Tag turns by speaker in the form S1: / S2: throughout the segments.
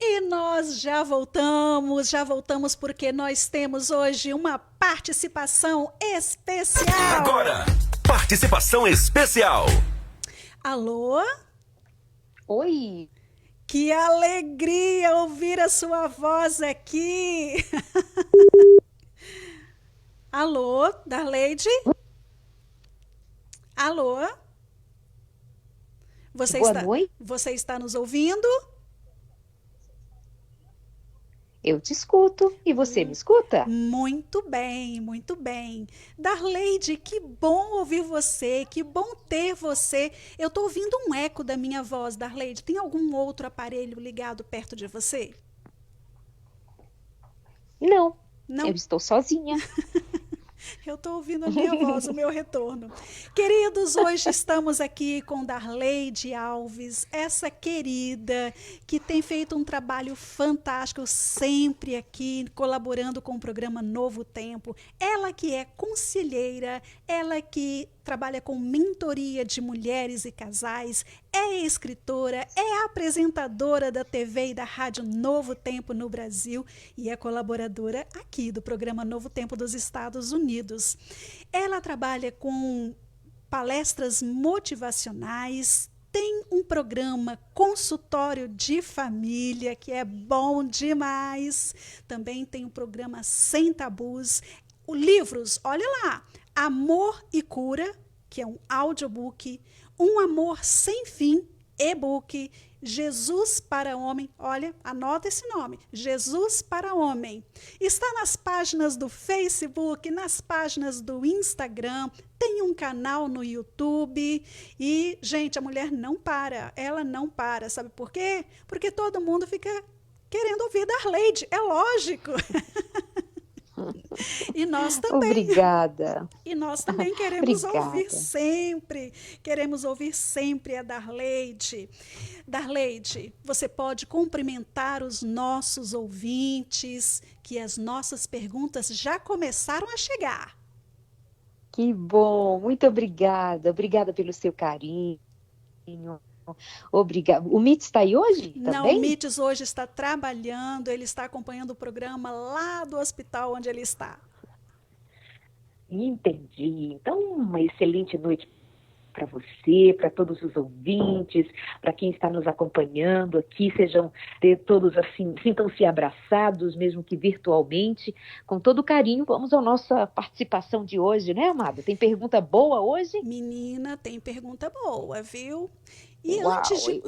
S1: E nós já voltamos porque nós temos hoje uma participação especial.
S2: Agora, participação especial.
S1: Alô?
S3: Oi,
S1: Que alegria ouvir a sua voz aqui. Alô, Darleide? Alô? Você
S3: boa
S1: está,
S3: noite.
S1: você está nos ouvindo?
S3: Eu te escuto e você me escuta?
S1: Muito bem, muito bem. Darleide, que bom ouvir você, que bom ter você. Eu estou ouvindo um eco da minha voz, Darleide. Tem algum outro aparelho ligado perto de você?
S3: Não, eu
S1: Não?
S3: estou sozinha.
S1: Eu estou ouvindo a minha voz, o meu retorno. Queridos, hoje estamos aqui com Darleide Alves, essa querida que tem feito um trabalho fantástico sempre aqui, colaborando com o programa Novo Tempo. Ela que é conselheira, ela que trabalha com mentoria de mulheres e casais, é escritora, é apresentadora da TV e da rádio Novo Tempo no Brasil e é colaboradora aqui do programa Novo Tempo dos Estados Unidos. Ela trabalha com palestras motivacionais, tem um programa consultório de família que é bom demais. Também tem um programa Sem Tabus. Livros, olha lá, Amor e Cura, que é um audiobook, Um Amor Sem Fim, e-book, Jesus para Homem, olha, anota esse nome, Jesus para Homem. Está nas páginas do Facebook, nas páginas do Instagram, tem um canal no YouTube e, gente, a mulher não para, ela não para, sabe por quê? Porque todo mundo fica querendo ouvir Darleide, é lógico. E nós também.
S3: Obrigada.
S1: E nós também
S3: Obrigada.
S1: queremos ouvir sempre a Darleide. Darleide, você pode cumprimentar os nossos ouvintes, que as nossas perguntas já começaram a chegar.
S3: Que bom, muito obrigada. Obrigada pelo seu carinho. Obrigada. O Mitch está aí hoje
S1: Não, o
S3: também?
S1: Mites hoje está trabalhando, ele está acompanhando o programa lá do hospital onde ele está.
S4: Entendi. Então, uma excelente noite para você, para todos os ouvintes, para quem está nos acompanhando aqui, sejam todos assim, sintam-se abraçados, mesmo que virtualmente, com todo carinho. Vamos à nossa participação de hoje, né, amada? Tem pergunta boa hoje?
S1: Menina, tem pergunta boa, viu? E antes
S3: Uau!
S1: de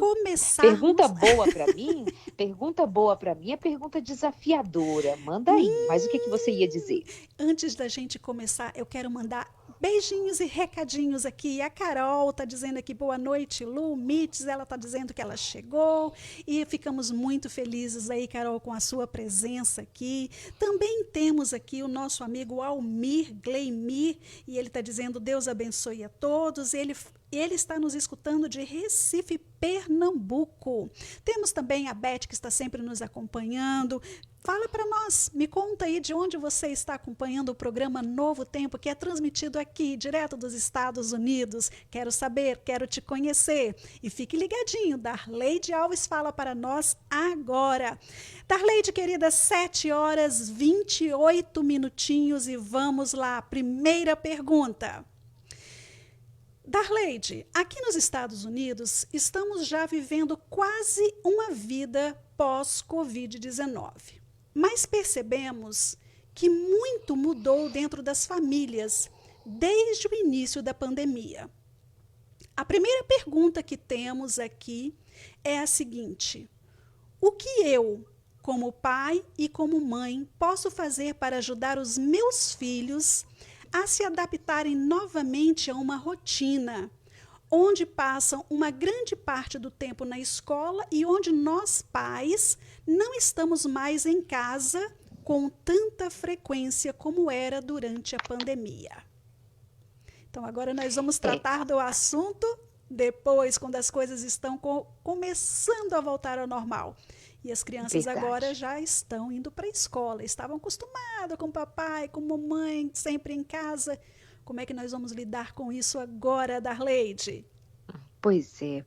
S3: Pergunta
S1: começarmos,
S3: boa para mim? Pergunta boa para mim é pergunta desafiadora. Manda aí. Mas o que você ia dizer?
S1: antes da gente começar, eu quero mandar beijinhos e recadinhos aqui. A Carol tá dizendo aqui boa noite, Lu. Mitz, ela tá dizendo que ela chegou e ficamos muito felizes aí, Carol, com a sua presença aqui. Também temos aqui o nosso amigo Almir Gleimir e ele tá dizendo Deus abençoe a todos. Ele está nos escutando de Recife, Pernambuco. Temos também a Beth, que está sempre nos acompanhando. Fala para nós, me conta aí de onde você está acompanhando o programa Novo Tempo, que é transmitido aqui, direto dos Estados Unidos. Quero saber, quero te conhecer. E fique ligadinho, Darleide Alves fala para nós agora. Darleide, querida, 7h28 minutinhos e vamos lá. Primeira pergunta. Darleide, aqui nos Estados Unidos, estamos já vivendo quase uma vida pós-Covid-19. Mas percebemos que muito mudou dentro das famílias desde o início da pandemia. A primeira pergunta que temos aqui é a seguinte: o que eu, como pai e como mãe, posso fazer para ajudar os meus filhos a se adaptarem novamente a uma rotina, onde passam uma grande parte do tempo na escola e onde nós, pais, não estamos mais em casa com tanta frequência como era durante a pandemia? Então, agora nós vamos
S3: É,
S1: tratar do assunto depois, quando as coisas estão começando a voltar ao normal. E as crianças agora
S3: verdade.
S1: já estão indo para a escola. Estavam acostumadas com papai, com mamãe, sempre em casa. Como é que nós vamos lidar com isso agora, Darleide?
S3: Pois é.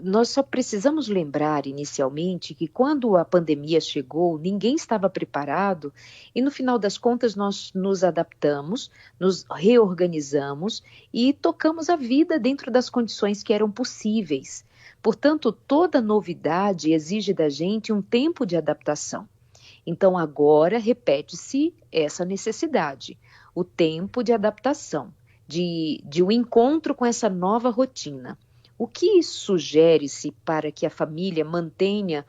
S3: Nós só precisamos lembrar inicialmente que quando a pandemia chegou, ninguém estava preparado e no final das contas nós nos adaptamos, nos reorganizamos e tocamos a vida dentro das condições que eram possíveis. Portanto, toda novidade exige da gente um tempo de adaptação. Então agora repete-se essa necessidade, o tempo de adaptação, de um encontro com essa nova rotina. O que sugere-se para que a família mantenha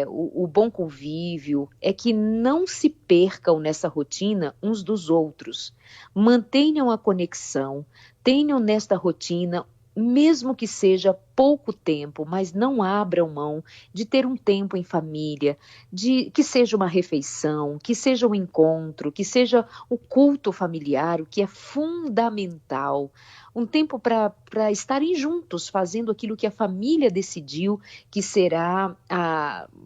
S3: o bom convívio é que não se percam nessa rotina uns dos outros. Mantenham a conexão, tenham nesta rotina, mesmo que seja pouco tempo, mas não abram mão de ter um tempo em família, de que seja uma refeição, que seja um encontro, que seja o culto familiar, o que é fundamental. Um tempo para estarem juntos, fazendo aquilo que a família decidiu que será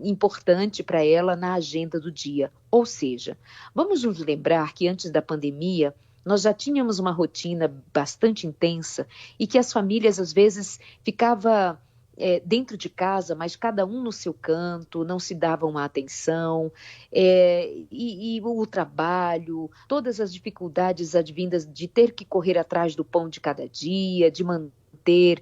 S3: importante para ela na agenda do dia. Ou seja, vamos nos lembrar que antes da pandemia, nós já tínhamos uma rotina bastante intensa e que as famílias, às vezes, ficavam dentro de casa, mas cada um no seu canto, não se davam uma atenção, e o trabalho, todas as dificuldades advindas de ter que correr atrás do pão de cada dia, de manter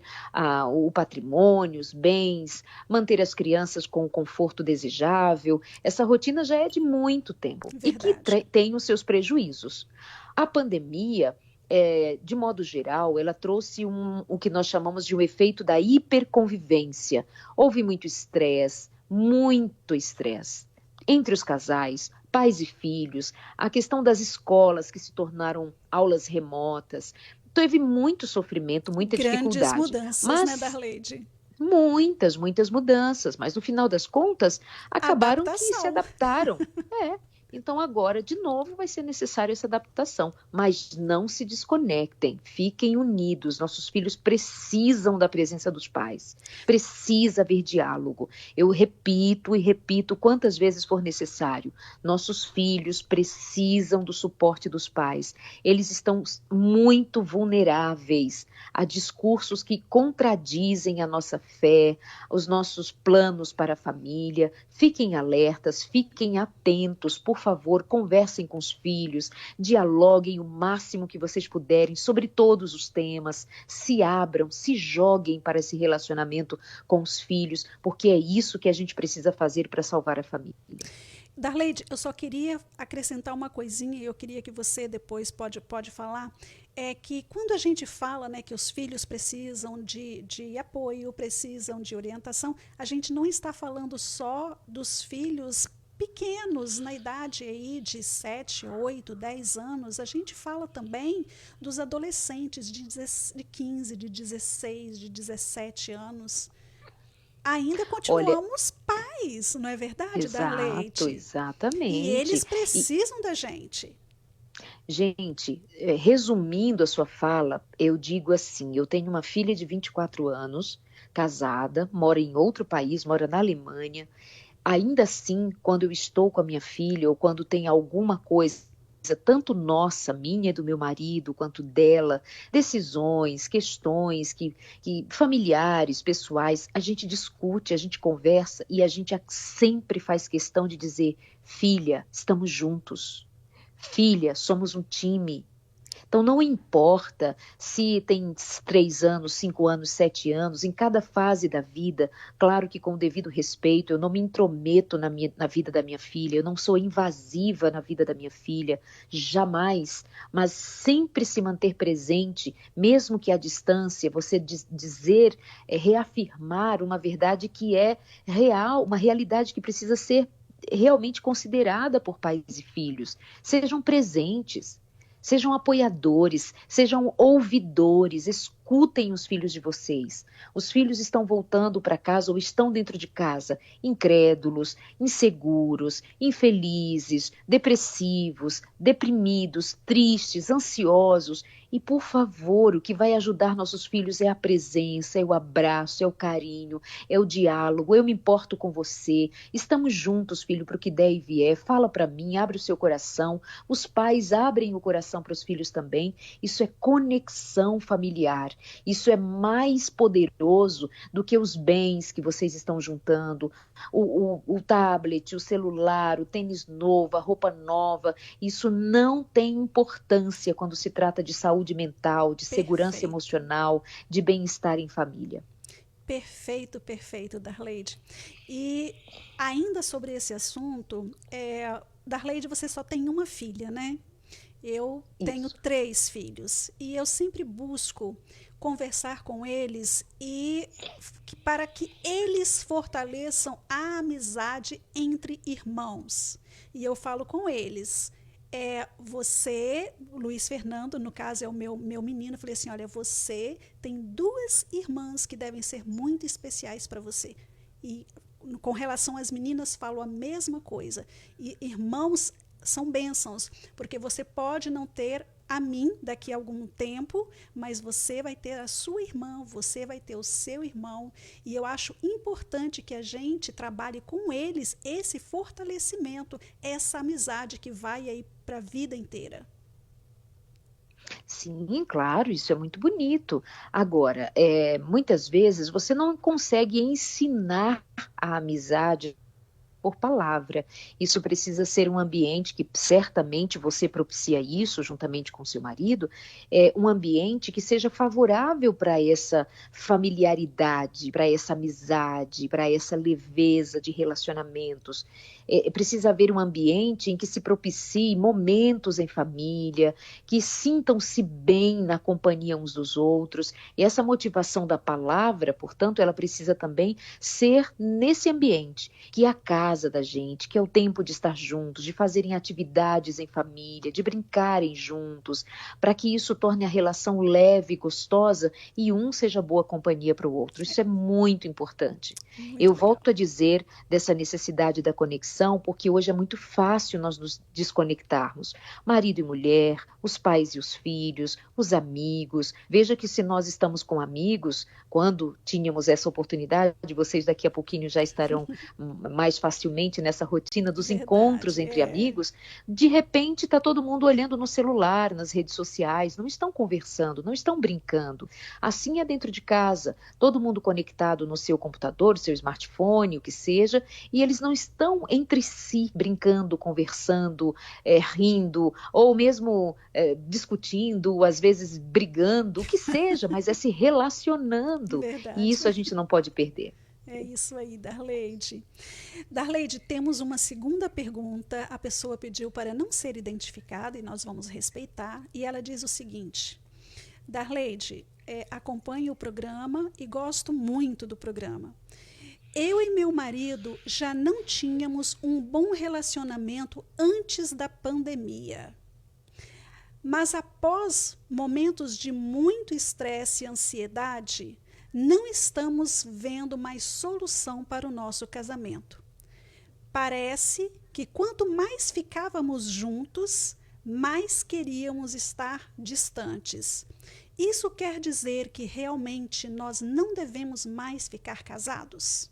S3: o patrimônio, os bens, manter as crianças com o conforto desejável. Essa rotina já é de muito tempo. Verdade. E que tem os seus prejuízos. A pandemia, de modo geral, ela trouxe o que nós chamamos de um efeito da hiperconvivência. Houve muito estresse entre os casais, pais e filhos, a questão das escolas que se tornaram aulas remotas. Teve muito sofrimento, muita dificuldade.
S1: Grandes mudanças, né, Darleide?
S3: Muitas mudanças, mas no final das contas, acabaram que se adaptaram. Então agora, de novo, vai ser necessária essa adaptação, mas não se desconectem, fiquem unidos. Nossos filhos precisam da presença dos pais, precisa haver diálogo. Eu repito e repito quantas vezes for necessário. Nossos filhos precisam do suporte dos pais. Eles estão muito vulneráveis a discursos que contradizem a nossa fé, os nossos planos para a família. Fiquem alertas, fiquem atentos, por favor, conversem com os filhos, dialoguem o máximo que vocês puderem sobre todos os temas, se abram, se joguem para esse relacionamento com os filhos, porque é isso que a gente precisa fazer para salvar a família.
S1: Darleide, eu só queria acrescentar uma coisinha, e eu queria que você depois pode falar, é que quando a gente fala, né, que os filhos precisam de apoio, precisam de orientação, a gente não está falando só dos filhos pequenos, na idade aí de 7, 8, 10 anos, a gente fala também dos adolescentes de 15, de 16, de 17 anos. Ainda continuamos pais, não é verdade, Darleide?
S3: Exatamente.
S1: E eles precisam da gente.
S3: Gente, resumindo a sua fala, eu digo assim, eu tenho uma filha de 24 anos, casada, mora em outro país, mora na Alemanha. Ainda assim, quando eu estou com a minha filha ou quando tem alguma coisa, tanto nossa, minha e do meu marido, quanto dela, decisões, questões que familiares, pessoais, a gente discute, a gente conversa e a gente sempre faz questão de dizer: filha, estamos juntos. Filha, somos um time. Então não importa se tem 3 anos, 5 anos, 7 anos, em cada fase da vida, claro que com o devido respeito, eu não me intrometo na vida da minha filha, eu não sou invasiva na vida da minha filha, jamais, mas sempre se manter presente, mesmo que à distância, você dizer, reafirmar uma verdade que é real, uma realidade que precisa ser realmente considerada por pais e filhos. Sejam presentes. Sejam apoiadores, sejam ouvidores, escutem os filhos de vocês. Os filhos estão voltando para casa ou estão dentro de casa, incrédulos, inseguros, infelizes, depressivos, deprimidos, tristes, ansiosos. E, por favor, o que vai ajudar nossos filhos é a presença, é o abraço, é o carinho, é o diálogo. Eu me importo com você. Estamos juntos, filho, para o que der e vier. Fala para mim, abre o seu coração. Os pais abrem o coração para os filhos também. Isso é conexão familiar. Isso é mais poderoso do que os bens que vocês estão juntando, o tablet, o celular, o tênis novo, a roupa nova. Isso não tem importância quando se trata de saúde mental, de segurança
S1: Perfeito.
S3: emocional, de bem-estar em família.
S1: Perfeito, perfeito, Darleide. E ainda sobre esse assunto, Darleide, você só tem uma filha, né? Eu tenho
S3: Isso.
S1: 3 filhos e eu sempre busco conversar com eles para que eles fortaleçam a amizade entre irmãos. E eu falo com eles. Você, Luiz Fernando, no caso é o meu menino, eu falei assim, olha, você tem 2 irmãs que devem ser muito especiais para você. E com relação às meninas, falo a mesma coisa. E irmãos são bênçãos, porque você pode não ter a mim daqui a algum tempo, mas você vai ter a sua irmã, você vai ter o seu irmão, e eu acho importante que a gente trabalhe com eles esse fortalecimento, essa amizade que vai aí para a vida inteira.
S3: Sim, claro, isso é muito bonito. Agora, muitas vezes você não consegue ensinar a amizade por palavra. Isso precisa ser um ambiente que certamente você propicia isso juntamente com seu marido, um ambiente que seja favorável para essa familiaridade, para essa amizade, para essa leveza de relacionamentos. Precisa haver um ambiente em que se propicie momentos em família, que sintam-se bem na companhia uns dos outros. E essa motivação da palavra, portanto, ela precisa também ser nesse ambiente, que é a casa da gente, que é o tempo de estar juntos, de fazerem atividades em família, de brincarem juntos, para que isso torne a relação leve, gostosa e um seja boa companhia para o outro. Isso é muito importante.
S1: Muito
S3: Eu
S1: legal.
S3: volto a dizer dessa necessidade da conexão, porque hoje é muito fácil nós nos desconectarmos. Marido e mulher, os pais e os filhos, os amigos. Veja que se nós estamos com amigos, quando tínhamos essa oportunidade, vocês daqui a pouquinho já estarão mais facilmente nessa rotina dos encontros entre amigos, de repente está todo mundo olhando no celular, nas redes sociais, não estão conversando, não estão brincando. Assim é dentro de casa, todo mundo conectado no seu computador, seu smartphone, o que seja, e eles não estão entre si brincando, conversando, rindo, ou mesmo discutindo, às vezes brigando, o que seja, mas é se relacionando.
S1: Verdade.
S3: E isso a gente não pode perder.
S1: É isso aí, Darleide. Darleide, temos uma segunda pergunta. A pessoa pediu para não ser identificada e nós vamos respeitar. E ela diz o seguinte: Darleide, acompanho o programa e gosto muito do programa. Eu e meu marido já não tínhamos um bom relacionamento antes da pandemia. Mas após momentos de muito estresse e ansiedade, não estamos vendo mais solução para o nosso casamento. Parece que quanto mais ficávamos juntos, mais queríamos estar distantes. Isso quer dizer que realmente nós não devemos mais ficar casados?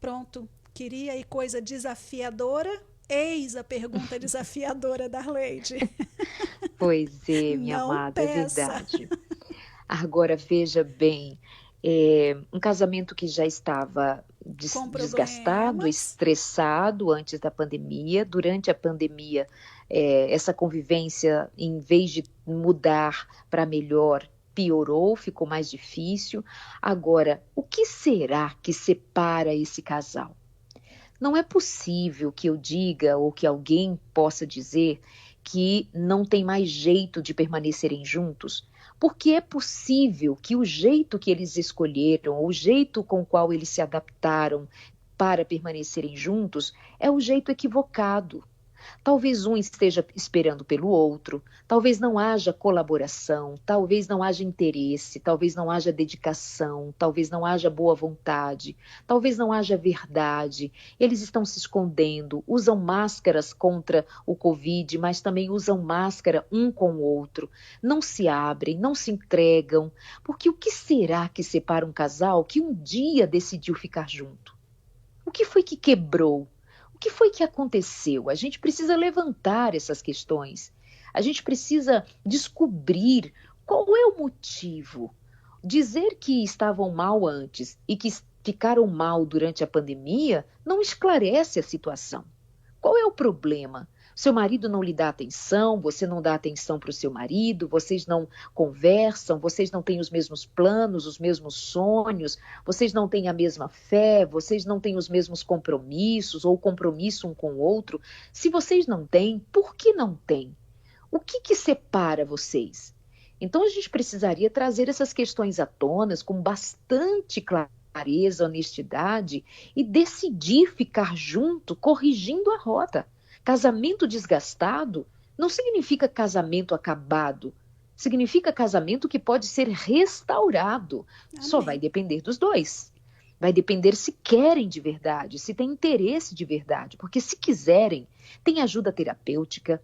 S1: Pronto, queria aí coisa desafiadora? Eis a pergunta desafiadora da Darleide.
S3: Pois é, minha
S1: Não
S3: amada,
S1: peça.
S3: é verdade. Agora, veja bem, um casamento que já estava
S1: Com
S3: desgastado,
S1: problemas.
S3: estressado antes da pandemia, durante a pandemia, essa convivência, em vez de mudar para melhor, piorou, ficou mais difícil. Agora, o que será que separa esse casal? Não é possível que eu diga ou que alguém possa dizer que não tem mais jeito de permanecerem juntos, porque é possível que o jeito que eles escolheram, o jeito com o qual eles se adaptaram para permanecerem juntos, é o jeito equivocado. Talvez um esteja esperando pelo outro, talvez não haja colaboração, talvez não haja interesse, talvez não haja dedicação, talvez não haja boa vontade, talvez não haja verdade. Eles estão se escondendo, usam máscaras contra o Covid, mas também usam máscara um com o outro. Não se abrem, não se entregam, porque o que será que separa um casal que um dia decidiu ficar junto? O que foi que quebrou? O que foi que aconteceu? A gente precisa levantar essas questões. A gente precisa descobrir qual é o motivo. Dizer que estavam mal antes e que ficaram mal durante a pandemia não esclarece a situação. Qual é o problema? Seu marido não lhe dá atenção, você não dá atenção para o seu marido, vocês não conversam, vocês não têm os mesmos planos, os mesmos sonhos, vocês não têm a mesma fé, vocês não têm os mesmos compromissos ou compromisso um com o outro. Se vocês não têm, por que não têm? O que separa vocês? Então a gente precisaria trazer essas questões à tona com bastante clareza, honestidade e decidir ficar junto, corrigindo a rota. Casamento desgastado não significa casamento acabado. Significa casamento que pode ser restaurado.
S1: Amém.
S3: Só vai depender dos dois. Vai depender se querem de verdade, se têm interesse de verdade. Porque se quiserem, tem ajuda terapêutica.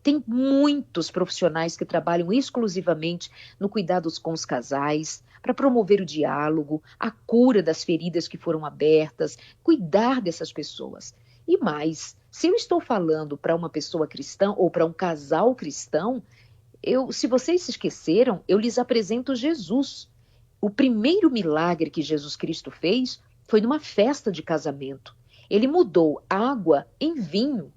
S3: Tem muitos profissionais que trabalham exclusivamente no cuidado com os casais, para promover o diálogo, a cura das feridas que foram abertas, cuidar dessas pessoas. E mais, se eu estou falando para uma pessoa cristã ou para um casal cristão, se vocês se esqueceram, eu lhes apresento Jesus. O primeiro milagre que Jesus Cristo fez foi numa festa de casamento. Ele mudou água em vinho.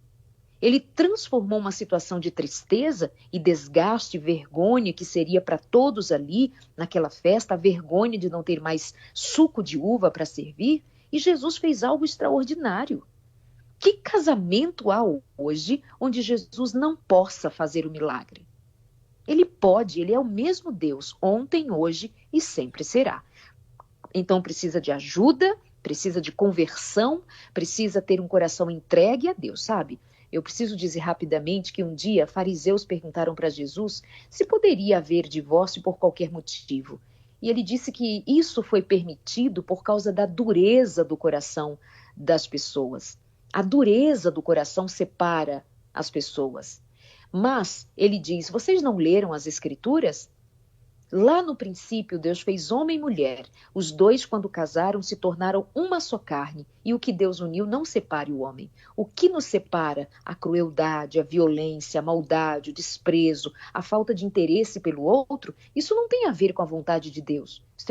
S3: Ele transformou uma situação de tristeza e desgaste, vergonha que seria para todos ali naquela festa, a vergonha de não ter mais suco de uva para servir, e Jesus fez algo extraordinário. Que casamento há hoje onde Jesus não possa fazer o milagre? Ele pode, ele é o mesmo Deus, ontem, hoje e sempre será. Então precisa de ajuda, precisa de conversão, precisa ter um coração entregue a Deus, sabe? Eu preciso dizer rapidamente que um dia fariseus perguntaram para Jesus se poderia haver divórcio por qualquer motivo. E ele disse que isso foi permitido por causa da dureza do coração das pessoas. A dureza do coração separa as pessoas. Mas ele diz, vocês não leram as Escrituras? Lá no princípio, Deus fez homem e mulher. Os dois, quando casaram, se tornaram uma só carne. E o que Deus uniu não separe o homem. O que nos separa? A crueldade, a violência, a maldade, o desprezo, a falta de interesse pelo outro, isso não tem a ver com a vontade de Deus. Isso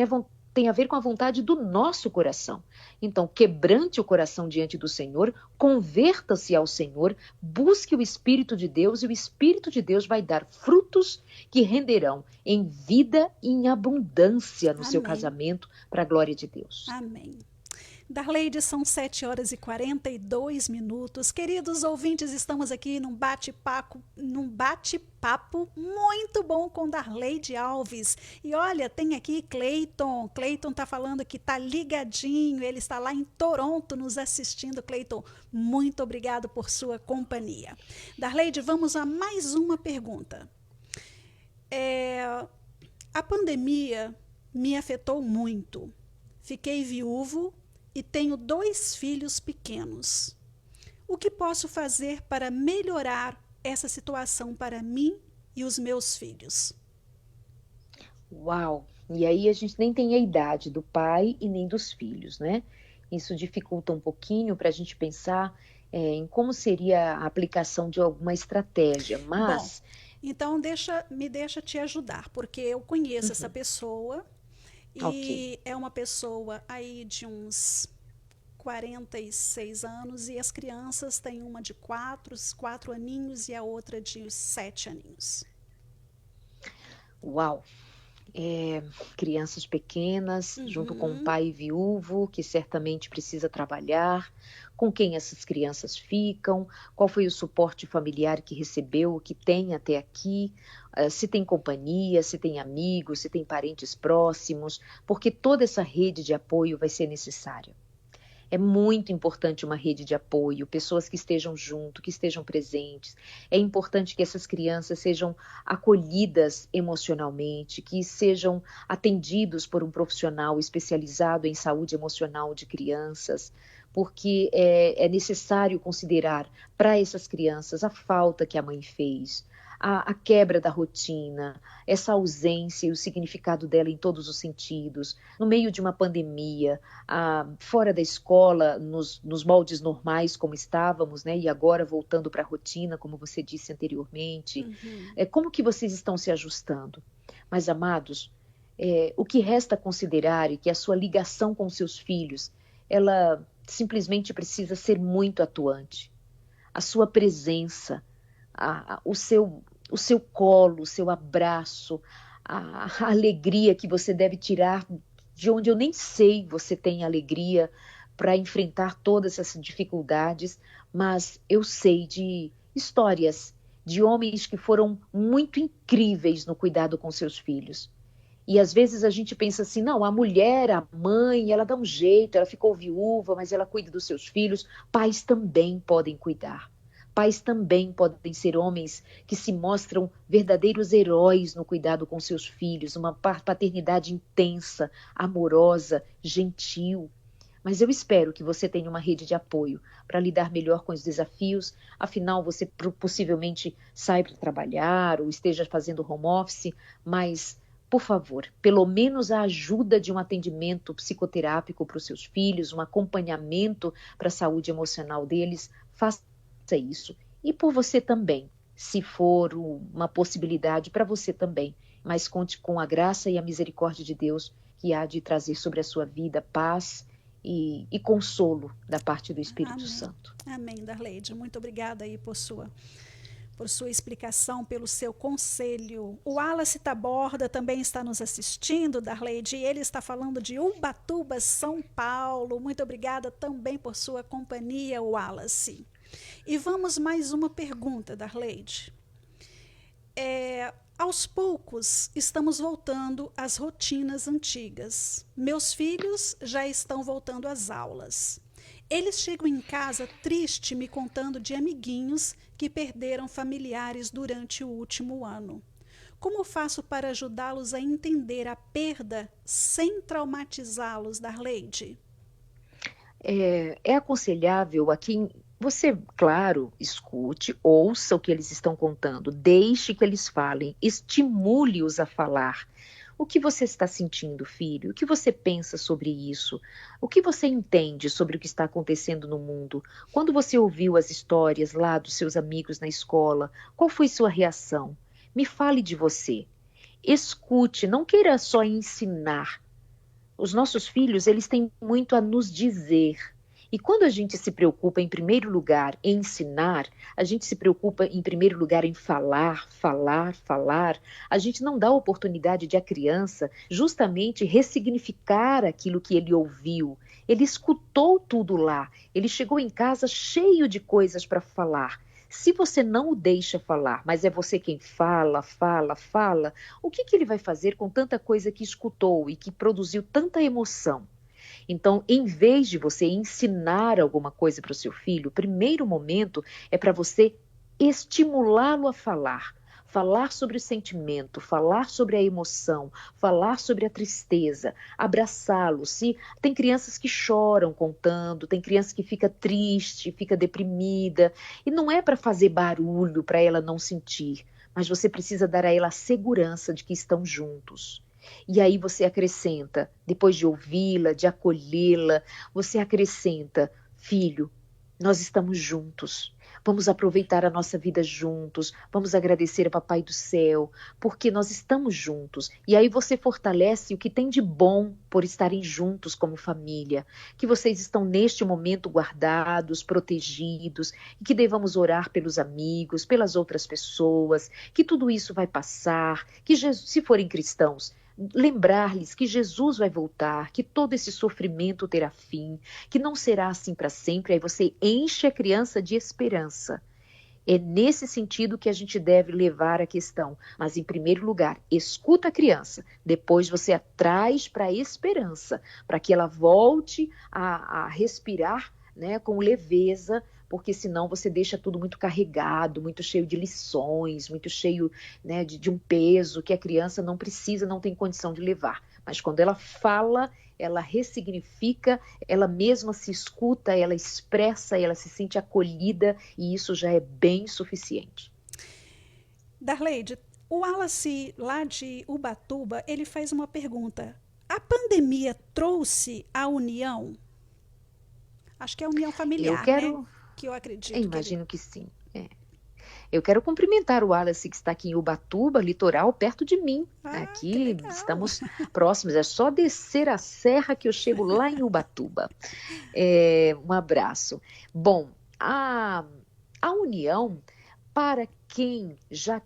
S3: tem a ver com a vontade do nosso coração. Então, quebrante o coração diante do Senhor, converta-se ao Senhor, busque o Espírito de Deus e o Espírito de Deus vai dar frutos que renderão em vida e em abundância no seu casamento para a glória de Deus.
S1: Amém. Darleide, são 7h42. Queridos ouvintes, estamos aqui num bate-papo muito bom com Darleide Alves. E olha, tem aqui Cleiton. Cleiton está falando que está ligadinho, ele está lá em Toronto nos assistindo. Cleiton, muito obrigado por sua companhia. Darleide, vamos a mais uma pergunta. A pandemia me afetou muito. Fiquei viúvo e tenho 2 filhos pequenos. O que posso fazer para melhorar essa situação para mim e os meus filhos?
S3: Uau! E aí a gente nem tem a idade do pai e nem dos filhos, né? Isso dificulta um pouquinho para a gente pensar em como seria a aplicação de alguma estratégia, mas...
S1: Bom, então me deixa te ajudar, porque eu conheço essa pessoa e
S3: Ok.
S1: é uma pessoa aí de uns 46 anos e as crianças têm uma de 4 aninhos e a outra de 7 aninhos.
S3: Uau! Crianças pequenas, junto com um pai viúvo, que certamente precisa trabalhar, com quem essas crianças ficam, qual foi o suporte familiar que recebeu, o que tem até aqui, se tem companhia, se tem amigos, se tem parentes próximos, porque toda essa rede de apoio vai ser necessária. É muito importante uma rede de apoio, pessoas que estejam junto, que estejam presentes. É importante que essas crianças sejam acolhidas emocionalmente, que sejam atendidos por um profissional especializado em saúde emocional de crianças, porque é necessário considerar para essas crianças a falta que a mãe fez, a quebra da rotina, essa ausência e o significado dela em todos os sentidos, no meio de uma pandemia, fora da escola, nos moldes normais como estávamos, né? E agora voltando para a rotina, como você disse anteriormente. Como que vocês estão se ajustando? Mas, amados, o que resta considerar é que a sua ligação com seus filhos, ela simplesmente precisa ser muito atuante. A sua presença, o seu colo, o seu abraço, a alegria que você deve tirar de onde eu nem sei você tem alegria para enfrentar todas essas dificuldades, mas eu sei de histórias de homens que foram muito incríveis no cuidado com seus filhos. E às vezes a gente pensa assim, não, a mulher, a mãe, ela dá um jeito, ela ficou viúva, mas ela cuida dos seus filhos. Pais também podem cuidar. Pais também podem ser homens que se mostram verdadeiros heróis no cuidado com seus filhos, uma paternidade intensa, amorosa, gentil. Mas eu espero que você tenha uma rede de apoio para lidar melhor com os desafios. Afinal, você possivelmente sai para trabalhar ou esteja fazendo home office, mas, por favor, pelo menos a ajuda de um atendimento psicoterápico para os seus filhos, um acompanhamento para a saúde emocional deles, faça isso. E por você também, se for uma possibilidade para você também. Mas conte com a graça e a misericórdia de Deus que há de trazer sobre a sua vida paz e consolo da parte do Espírito Santo.
S1: Amém, Darleide. Muito obrigada aí por sua explicação, pelo seu conselho. O Wallace Taborda também está nos assistindo, Darleide, e ele está falando de Ubatuba, São Paulo. Muito obrigada também por sua companhia, Wallace. E vamos mais uma pergunta, Darleide. Aos poucos, estamos voltando às rotinas antigas. Meus filhos já estão voltando às aulas. Eles chegam em casa triste me contando de amiguinhos que perderam familiares durante o último ano. Como faço para ajudá-los a entender a perda sem traumatizá-los, Darleide?
S3: É aconselhável aqui você, claro, escute, ouça o que eles estão contando, deixe que eles falem, estimule-os a falar. O que você está sentindo, filho? O que você pensa sobre isso? O que você entende sobre o que está acontecendo no mundo? Quando você ouviu as histórias lá dos seus amigos na escola, qual foi sua reação? Me fale de você. Escute, não queira só ensinar. Os nossos filhos, eles têm muito a nos dizer. E quando a gente se preocupa, em primeiro lugar, em ensinar, a gente se preocupa, em primeiro lugar, em falar, a gente não dá oportunidade de a criança justamente ressignificar aquilo que ele ouviu. Ele escutou tudo lá, ele chegou em casa cheio de coisas para falar. Se você não o deixa falar, mas é você quem fala, o que ele vai fazer com tanta coisa que escutou e que produziu tanta emoção? Então, em vez de você ensinar alguma coisa para o seu filho, o primeiro momento é para você estimulá-lo a falar. Falar sobre o sentimento, falar sobre a emoção, falar sobre a tristeza, abraçá-lo. Tem crianças que choram contando, tem criança que fica triste, fica deprimida. E não é para fazer barulho, para ela não sentir, mas você precisa dar a ela a segurança de que estão juntos. E aí você acrescenta, depois de ouvi-la, de acolhê-la, você acrescenta, filho, nós estamos juntos, vamos aproveitar a nossa vida juntos, vamos agradecer a Papai do Céu, porque nós estamos juntos. E aí você fortalece o que tem de bom por estarem juntos como família, que vocês estão neste momento guardados, protegidos, e que devamos orar pelos amigos, pelas outras pessoas, que tudo isso vai passar, que Jesus, se forem cristãos, lembrar-lhes que Jesus vai voltar, que todo esse sofrimento terá fim, que não será assim para sempre. Aí você enche a criança de esperança. É nesse sentido que a gente deve levar a questão. Mas, em primeiro lugar, escuta a criança. Depois você a traz para a esperança, para que ela volte a respirar, né, com leveza, porque senão você deixa tudo muito carregado, muito cheio de lições, muito cheio, né, de um peso que a criança não precisa, não tem condição de levar. Mas quando ela fala, ela ressignifica, ela mesma se escuta, ela expressa, ela se sente acolhida, e isso já é bem suficiente.
S1: Darleide, o Wallace, lá de Ubatuba, ele faz uma pergunta. A pandemia trouxe a união? Acho que é a união familiar, né? Que eu acredito.
S3: Imagino que sim. Eu quero cumprimentar o Wallace, que está aqui em Ubatuba, litoral, perto de mim. Aqui estamos próximos, é só descer a serra que eu chego lá em Ubatuba. Um abraço. Bom, a união, para quem já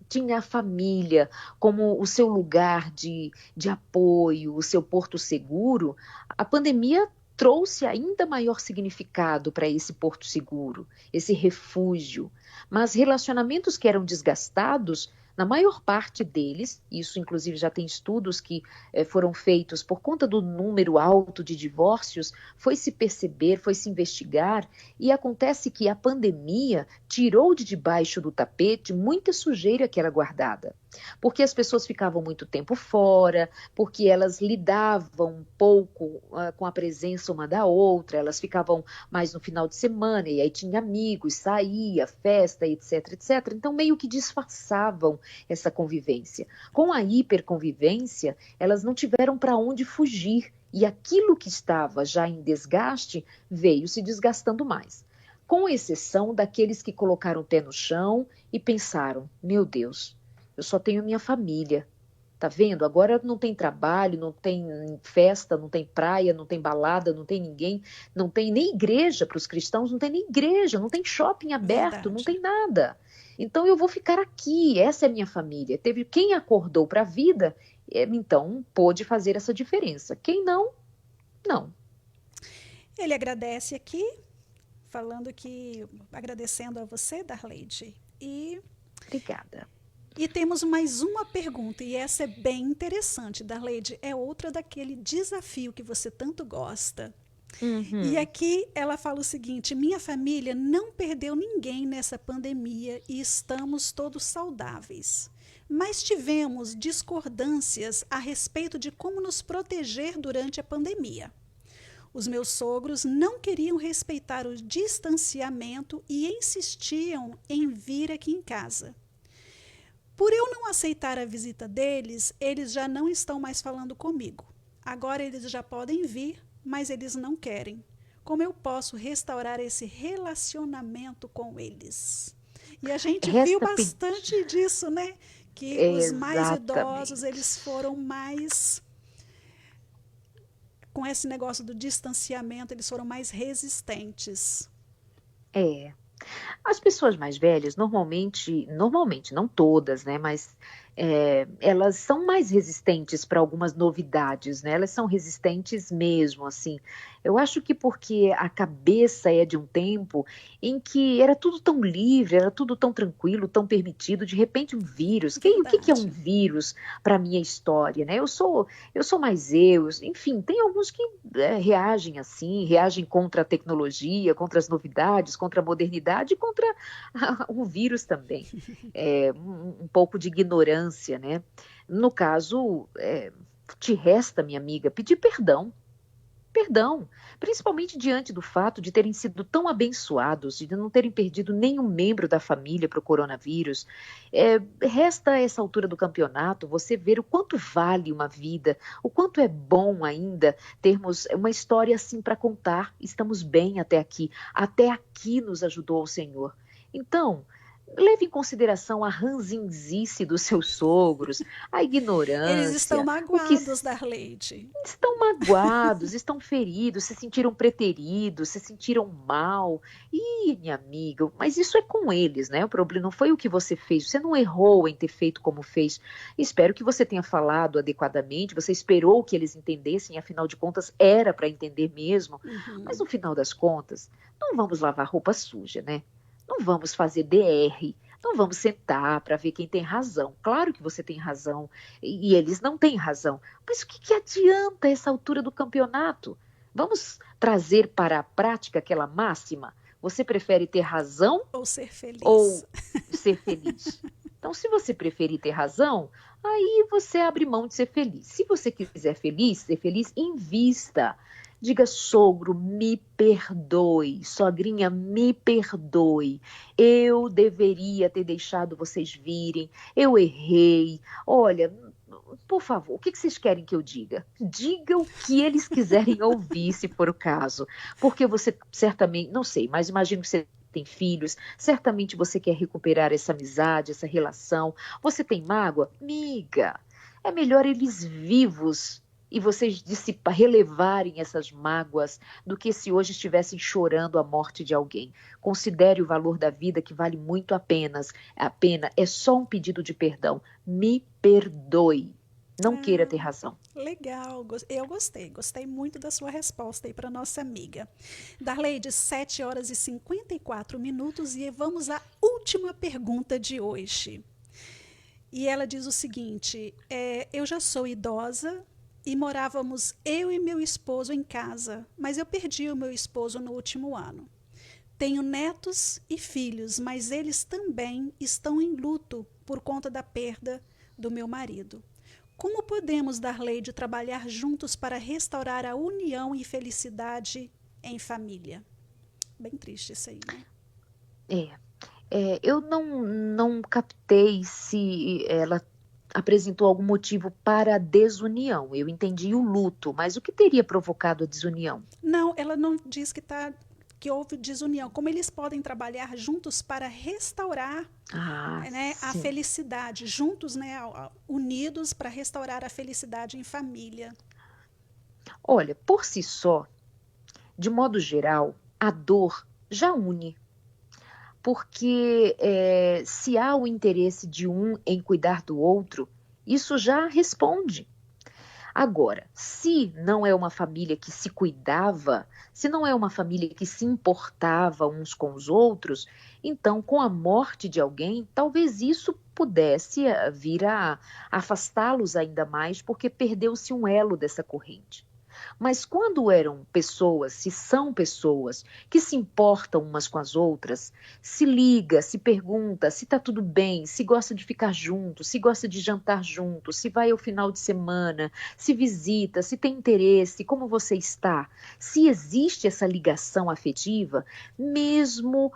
S3: tinha a família como o seu lugar de apoio, o seu porto seguro, a pandemia trouxe ainda maior significado para esse porto seguro, esse refúgio. Mas relacionamentos que eram desgastados, na maior parte deles, isso inclusive já tem estudos que foram feitos por conta do número alto de divórcios, foi se perceber, foi se investigar, e acontece que a pandemia tirou de debaixo do tapete muita sujeira que era guardada. Porque as pessoas ficavam muito tempo fora, porque elas lidavam um pouco com a presença uma da outra, elas ficavam mais no final de semana, e aí tinha amigos, saía, festa, etc, etc. Então meio que disfarçavam essa convivência. Com a hiperconvivência, elas não tiveram para onde fugir, e aquilo que estava já em desgaste veio se desgastando mais. Com exceção daqueles que colocaram o pé no chão e pensaram, meu Deus, eu só tenho minha família, tá vendo? Agora não tem trabalho, não tem festa, não tem praia, não tem balada, não tem ninguém, não tem nem igreja para os cristãos, não tem nem igreja, não tem shopping aberto, não tem nada. Então eu vou ficar aqui, essa é minha família. Teve quem acordou para a vida, então pôde fazer essa diferença. Quem não, não.
S1: Ele agradece aqui, agradecendo a você, Darleide.
S3: Obrigada.
S1: E temos mais uma pergunta, e essa é bem interessante, Darleide. É outra daquele desafio que você tanto gosta.
S3: Uhum.
S1: E aqui ela fala o seguinte: minha família não perdeu ninguém nessa pandemia e estamos todos saudáveis. Mas tivemos discordâncias a respeito de como nos proteger durante a pandemia. Os meus sogros não queriam respeitar o distanciamento e insistiam em vir aqui em casa. Por eu não aceitar a visita deles, eles já não estão mais falando comigo. Agora eles já podem vir, mas eles não querem. Como eu posso restaurar esse relacionamento com eles? E a gente viu bastante disso, né? Que os mais idosos, eles foram mais... Com esse negócio do distanciamento, eles foram mais resistentes.
S3: As pessoas mais velhas, normalmente, não todas, né, mas elas são mais resistentes para algumas novidades, né, elas são resistentes mesmo, assim. Eu acho que porque a cabeça é de um tempo em que era tudo tão livre, era tudo tão tranquilo, tão permitido, de repente um vírus. O que é um vírus para a minha história, né? Eu sou mais enfim, tem alguns que reagem assim, reagem contra a tecnologia, contra as novidades, contra a modernidade, contra o vírus também. Um pouco de ignorância, né? No caso, te resta, minha amiga, pedir perdão, principalmente diante do fato de terem sido tão abençoados, de não terem perdido nenhum membro da família para o coronavírus. Resta a essa altura do campeonato você ver o quanto vale uma vida, o quanto é bom ainda termos uma história assim para contar. Estamos bem até aqui nos ajudou o Senhor. Então, leve em consideração a ranzinzice dos seus sogros, a ignorância.
S1: Eles estão magoados, Darleide.
S3: Estão magoados, estão feridos, se sentiram preteridos, se sentiram mal. Ih, minha amiga, mas isso é com eles, né? O problema não foi o que você fez, você não errou em ter feito como fez. Espero que você tenha falado adequadamente, você esperou que eles entendessem, afinal de contas era para entender mesmo. Mas no final das contas, não vamos lavar roupa suja, né? Não vamos fazer DR, não vamos sentar para ver quem tem razão. Claro que você tem razão e eles não têm razão. Mas o que adianta essa altura do campeonato? Vamos trazer para a prática aquela máxima? Você prefere ter razão
S1: ou ser feliz?
S3: Ou ser feliz? Então, se você preferir ter razão, aí você abre mão de ser feliz. Se você quiser ser feliz, invista. Diga, sogro, me perdoe. Sogrinha, me perdoe. Eu deveria ter deixado vocês virem. Eu errei. Olha, por favor, o que vocês querem que eu diga? Diga o que eles quiserem ouvir, se for o caso. Porque você certamente, não sei, mas imagino que você tem filhos, certamente você quer recuperar essa amizade, essa relação. Você tem mágoa? Miga, é melhor eles vivos e vocês relevarem essas mágoas do que se hoje estivessem chorando a morte de alguém. Considere o valor da vida, que vale muito a pena. É só um pedido de perdão. Me perdoe. Não queira ter razão.
S1: Legal, eu gostei muito da sua resposta aí para nossa amiga. Darleide, 7h54 e vamos à última pergunta de hoje. E ela diz o seguinte, eu já sou idosa e morávamos eu e meu esposo em casa, mas eu perdi o meu esposo no último ano. Tenho netos e filhos, mas eles também estão em luto por conta da perda do meu marido. Como podemos, Darleide, trabalhar juntos para restaurar a união e felicidade em família? Bem triste isso aí, né?
S3: Eu não captei se ela apresentou algum motivo para a desunião. Eu entendi o luto, mas o que teria provocado a desunião?
S1: Não, ela não diz que houve desunião. Como eles podem trabalhar juntos para restaurar a felicidade, juntos, né, unidos para restaurar a felicidade em família.
S3: Olha, por si só, de modo geral, a dor já une. Porque se há o interesse de um em cuidar do outro, isso já responde. Agora, se não é uma família que se cuidava, se não é uma família que se importava uns com os outros, então, com a morte de alguém, talvez isso pudesse vir a afastá-los ainda mais, porque perdeu-se um elo dessa corrente. Mas quando eram pessoas, se são pessoas que se importam umas com as outras, se liga, se pergunta se está tudo bem, se gosta de ficar junto, se gosta de jantar junto, se vai ao final de semana, se visita, se tem interesse, como você está. Se existe essa ligação afetiva, mesmo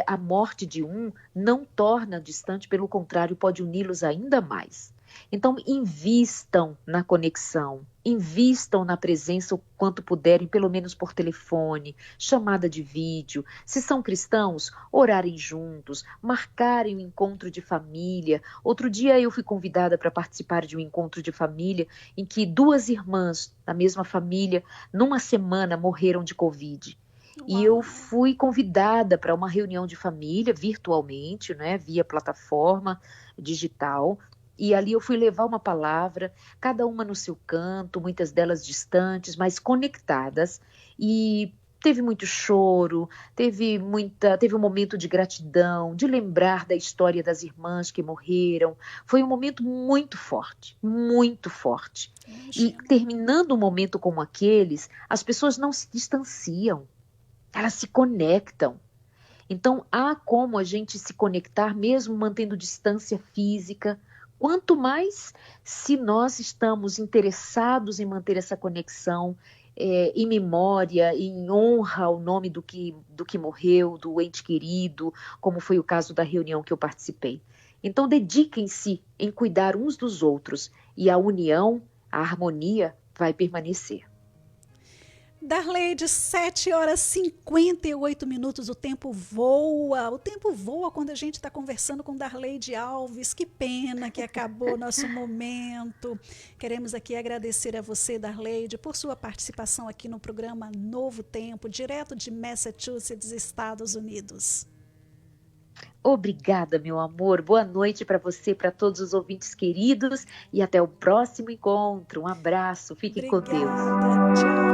S3: a morte de um não torna distante, pelo contrário, pode uni-los ainda mais. Então, invistam na conexão, invistam na presença o quanto puderem, pelo menos por telefone, chamada de vídeo. Se são cristãos, orarem juntos, marcarem um encontro de família. Outro dia eu fui convidada para participar de um encontro de família em que 2 irmãs da mesma família, numa semana, morreram de Covid. Uau. E eu fui convidada para uma reunião de família, virtualmente, né, via plataforma digital. E ali eu fui levar uma palavra, cada uma no seu canto, muitas delas distantes, mas conectadas. E teve muito choro, teve um momento de gratidão, de lembrar da história das irmãs que morreram. Foi um momento muito forte, muito forte. E terminando um momento como aqueles, as pessoas não se distanciam, elas se conectam. Então, há como a gente se conectar mesmo mantendo distância física. Quanto mais se nós estamos interessados em manter essa conexão em memória, em honra ao nome do que morreu, do ente querido, como foi o caso da reunião que eu participei. Então, dediquem-se em cuidar uns dos outros e a união, a harmonia vai permanecer.
S1: Darleide, 7h58, o tempo voa. O tempo voa quando a gente está conversando com Darleide Alves. Que pena que acabou o nosso momento. Queremos aqui agradecer a você, Darleide, por sua participação aqui no programa Novo Tempo, direto de Massachusetts, Estados Unidos.
S3: Obrigada, meu amor. Boa noite para você, para todos os ouvintes queridos e até o próximo encontro. Um abraço. Fiquem com Deus.
S1: Tchau.